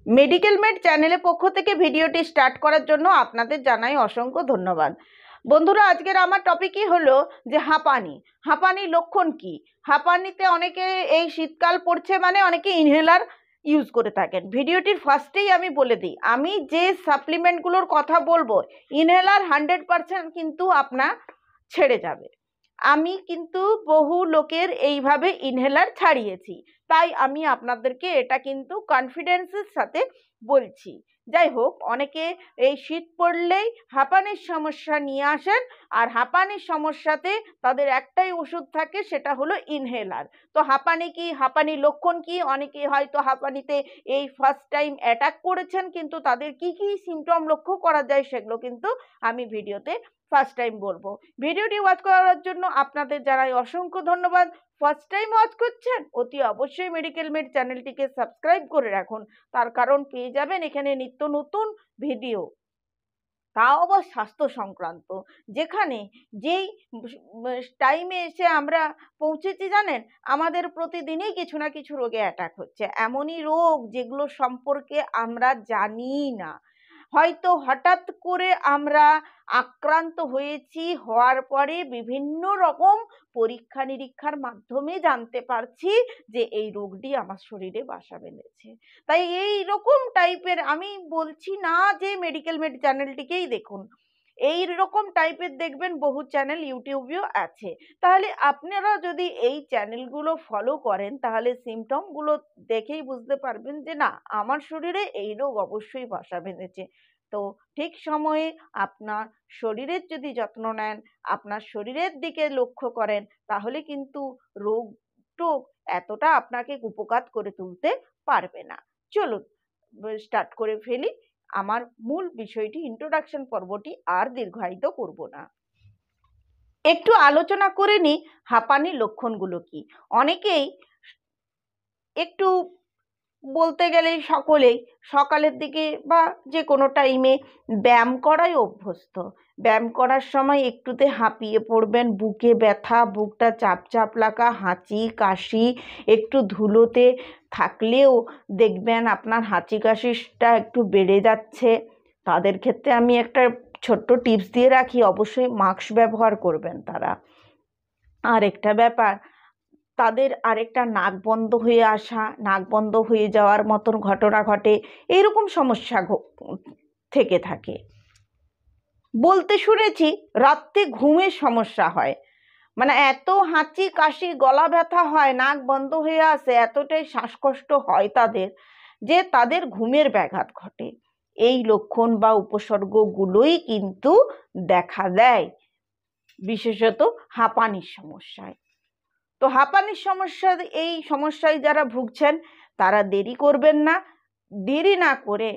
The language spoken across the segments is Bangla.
মেডিকেল মেড চ্যানেলের পক্ষ থেকে ভিডিওটি স্টার্ট করার জন্য আপনাদের জানাই অসংখ্য ধন্যবাদ। বন্ধুরা, আজকের আমার টপিকই হলো যে হাঁপানি লক্ষণ কি। হাঁপানিতে অনেকে এই শীতকাল পড়ছে মানে অনেকে ইনহেলার ইউজ করে থাকেন। ভিডিওটির ফার্স্টেই আমি বলে দিই, আমি যে সাপ্লিমেন্টগুলোর কথা বলবো ইনহেলার 100% কিন্তু আপনার ছেড়ে যাবে। আমি কিন্তু বহু লোকের এইভাবে ইনহেলার ছাড়িয়েছি, তাই আমি আপনাদেরকে এটা কিন্তু কনফিডেন্সের সাথে বলছি। যাই হোক, অনেকে এই শীত পড়লেই হাঁপানির সমস্যা নিয়ে আসেন, আর হাঁপানির সমস্যাতে তাদের একটাই ওষুধ থাকে, সেটা হলো ইনহেলার। তো হাঁপানি কি, হাঁপানির লক্ষণ কি, অনেকে হয়তো হাঁপানিতে এই ফার্স্ট টাইম অ্যাটাক করেছেন, কিন্তু তাদের কি কি সিমটম লক্ষ্য করা যায় সেগুলো কিন্তু আমি ভিডিওতে ফার্স্ট টাইম বলবো। ভিডিওটি ওয়াচ করার জন্য আপনাদের জানাই অসংখ্য ধন্যবাদ। ফার্স্ট টাইম ওয়াচ করছেন, অতি অবশ্যই মেডিকেল মেড চ্যানেলটিকে সাবস্ক্রাইব করে রাখুন, তার কারণ পেয়ে যাবেন এখানে নিত্য নতুন ভিডিও, তাও আবার স্বাস্থ্য সংক্রান্ত, যেখানে যেই টাইমে এসে আমরা পৌঁছেছি জানেন, আমাদের প্রতিদিনই কিছু না কিছু রোগে অ্যাটাক হচ্ছে। এমনই রোগ যেগুলো সম্পর্কে আমরা জানি না, হয়তো হঠাৎ করে আমরা আক্রান্ত হয়েছি, হওয়ার পরে বিভিন্ন রকম পরীক্ষা নিরীক্ষার মাধ্যমে জানতে পারছি যে এই রোগটি আমার শরীরে বাসা বেঁধেছে। তাই এই রকম টাইপের, আমি বলছি না যে মেডিকেল মেড চ্যানেলটিকেই দেখুন, এই রকম টাইপের দেখবেন বহু চ্যানেল ইউটিউবেও আছে। তাহলে আপনারা যদি এই চ্যানেলগুলো ফলো করেন, তাহলে সিমটমগুলো দেখেই বুঝতে পারবেন যে না, আমার শরীরে এই রোগ অবশ্যই বাসা বেঁধেছে। তো ঠিক সময়ে আপনার শরীরের যদি যত্ন নেন, আপনার শরীরের দিকে লক্ষ্য করেন, তাহলে কিন্তু রোগ টোগ এতটা আপনাকে কুপোকাত করে তুলতে পারবে না। চলুন স্টার্ট করে ফেলি আমার মূল বিষয়টি। ইন্ট্রোডাকশন পর্বটি আর দীর্ঘায়িত করব না, একটু আলোচনা করে নিই হাঁপানির লক্ষণগুলো কি। অনেকেই একটু, বলতে গেলে সকলেই সকালের দিকে বা যে কোনো টাইমে ব্যায়াম করাই অভ্যস্ত। ব্যায়াম করার সময় একটুতে হাঁপিয়ে পড়বেন, বুকে ব্যথা, বুকটা চাপ চাপ লাগা, হাঁচি কাশি, একটু ধুলোতে থাকলেও দেখবেন আপনার হাঁচি কাশিটা একটু বেড়ে যাচ্ছে। তাদের ক্ষেত্রে আমি একটা ছোট্ট টিপস দিয়ে রাখি, অবশ্যই মাস্ক ব্যবহার করবেন তারা। আর একটা ব্যাপার, তাদের আরেকটা নাক বন্ধ হয়ে আসা, নাক বন্ধ হয়ে যাওয়ার মতন ঘটনা ঘটে, এইরকম সমস্যা থেকে থাকে। বলতে শুনেছি রাত্রে ঘুমের সমস্যা হয়, মানে এত হাঁচি কাশি গলা ব্যথা হয়, নাক বন্ধ হয়ে আসে, এতটাই শ্বাসকষ্ট হয় তাদের, যে তাদের ঘুমের ব্যাঘাত ঘটে। এই লক্ষণ বা উপসর্গগুলোই কিন্তু দেখা দেয় বিশেষত হাঁপানির সমস্যায়। তো হাঁপানির সমস্যা, এই সমস্যায় যারা ভুগছেন তারা দেরি করবেন না, দেরি না করে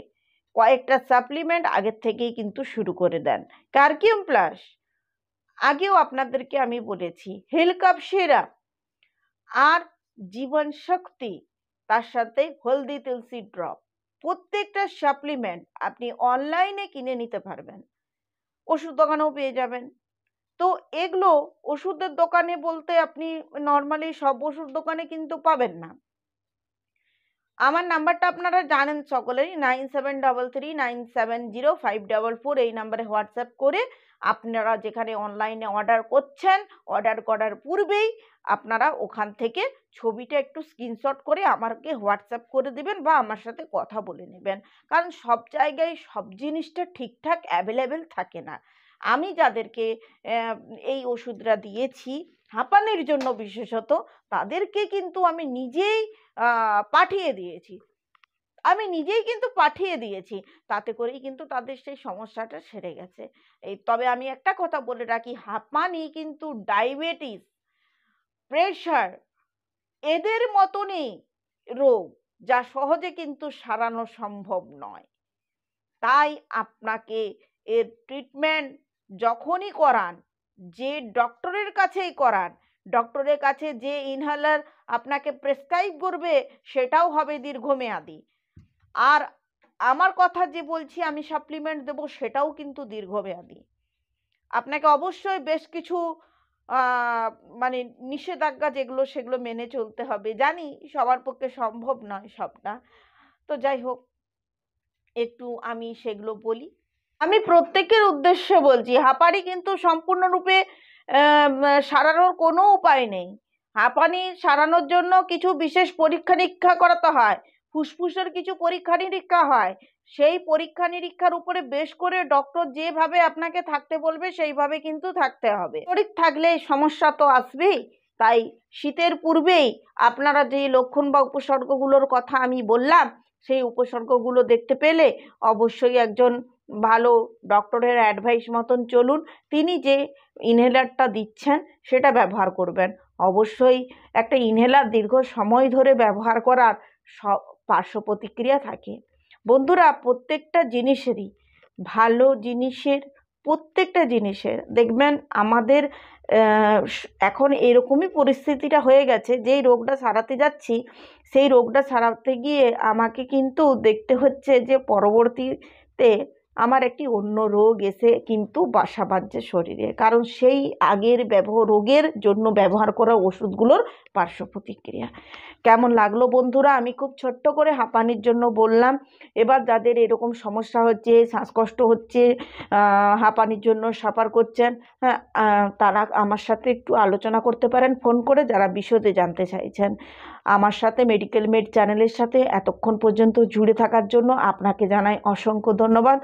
কয়েকটা সাপ্লিমেন্ট আগের থেকেই কিন্তু শুরু করে দেন। কার্কিউম প্লাস আগেও আপনাদেরকে আমি বলেছি, হিলকাপ সিরাপ আর জীবন শক্তি, তার সাথে হলদি তুলসী ড্রপ, প্রত্যেকটা সাপ্লিমেন্ট আপনি অনলাইনে কিনে নিতে পারবেন, ওষুধ দোকানেও পেয়ে যাবেন। তো এগুলো ওষুধের দোকানে বলতে আপনি নর্মালি সব ওষুধ দোকানে কিন্তু পাবেন না। আমার নাম্বারটা আপনারা জানেন সকলেই, 9733970544, এই নাম্বারে হোয়াটসঅ্যাপ করে আপনারা যেখানে অনলাইনে অর্ডার করছেন, অর্ডার করার পূর্বেই আপনারা ওখান থেকে ছবিটা একটু স্ক্রিনশট করে আমাকে হোয়াটসঅ্যাপ করে দেবেন বা আমার সাথে কথা বলে নেবেন। কারণ সব জায়গায় সব জিনিসটা ঠিকঠাক অ্যাভেলেবেল থাকে না। আমি যাদেরকে এই ওষুধটা দিয়েছি হাঁপানির জন্য বিশেষত, তাদেরকে কিন্তু আমি নিজেই পাঠিয়ে দিয়েছি, তাতে করেই কিন্তু তাদের সেই সমস্যাটা সেরে গেছে। তবে আমি একটা কথা বলে রাখি, হাঁপানি কিন্তু ডায়াবেটিস, প্রেশার, এদের মতনই রোগ, যা সহজে কিন্তু সারানো সম্ভব নয়। তাই আপনাকে এর ট্রিটমেন্ট যখনই করান, যে ডক্টরের কাছেই করান, ডক্টরের কাছে যে ইনহেলার আপনাকে প্রেসক্রাইব করবে সেটাও হবে দীর্ঘমেয়াদী। আর আমার কথা যে বলছি আমি সাপ্লিমেন্ট দেবো, সেটাও কিন্তু দীর্ঘমেয়াদী। আপনাকে অবশ্যই বেশ কিছু মানে নিষেধাজ্ঞা যেগুলো, সেগুলো মেনে চলতে হবে। জানি সবার পক্ষে সম্ভব নয় সবটা, তো যাই হোক, একটু আমি সেগুলো বলি। আমি প্রত্যেকের উদ্দেশ্যে বলছি, হাঁপানি কিন্তু সম্পূর্ণরূপে সারানোর কোনো উপায় নেই। হাঁপানি সারানোর জন্য কিছু বিশেষ পরীক্ষা নিরীক্ষা করাতে হয়, ফুসফুসের কিছু পরীক্ষা নিরীক্ষা হয়। সেই পরীক্ষা নিরীক্ষার উপরে বেশ করে ডক্টর যেভাবে আপনাকে থাকতে বলবে সেইভাবে কিন্তু থাকতে হবে। শরীর থাকলে সমস্যা তো আসবেই। তাই শীতের পূর্বেই আপনারা যে লক্ষণ বা উপসর্গগুলোর কথা আমি বললাম, সেই উপসর্গগুলো দেখতে পেলে অবশ্যই একজন ভালো ডক্টরের অ্যাডভাইস মতন চলুন। তিনি যে ইনহেলারটা দিচ্ছেন সেটা ব্যবহার করবেন। অবশ্যই একটা ইনহেলার দীর্ঘ সময় ধরে ব্যবহার করার পার্শ্ব প্রতিক্রিয়া থাকে। বন্ধুরা, প্রত্যেকটা জিনিসেরই, ভালো জিনিসের, প্রত্যেকটা জিনিসের দেখবেন আমাদের এখন এরকমই পরিস্থিতিটা হয়ে গেছে, যেই রোগটা সারাতে যাচ্ছি সেই রোগটা সারাতে গিয়ে আমাকে কিন্তু দেখতে হচ্ছে যে পরবর্তীতে আমার একটি অন্য রোগ এসে কিন্তু বাসা বাঁধছে শরীরে, কারণ সেই আগের রোগের জন্য ব্যবহার করা ওষুধগুলোর পার্শ্ব প্রতিক্রিয়া। কেমন লাগলো বন্ধুরা? আমি খুব ছোট্ট করে হাঁপানির জন্য বললাম। এবার যাদের এরকম সমস্যা হচ্ছে, শ্বাসকষ্ট হচ্ছে, হাঁপানির জন্য সাফার করছেন, হ্যাঁ, তারা আমার সাথে একটু আলোচনা করতে পারেন ফোন করে, যারা বিশদে জানতে চাইছেন। আমার সাথে মেডিকেল মেড চ্যানেলের সাথে এতক্ষণ পর্যন্ত জুড়ে থাকার জন্য আপনাকে জানাই অসংখ্য ধন্যবাদ।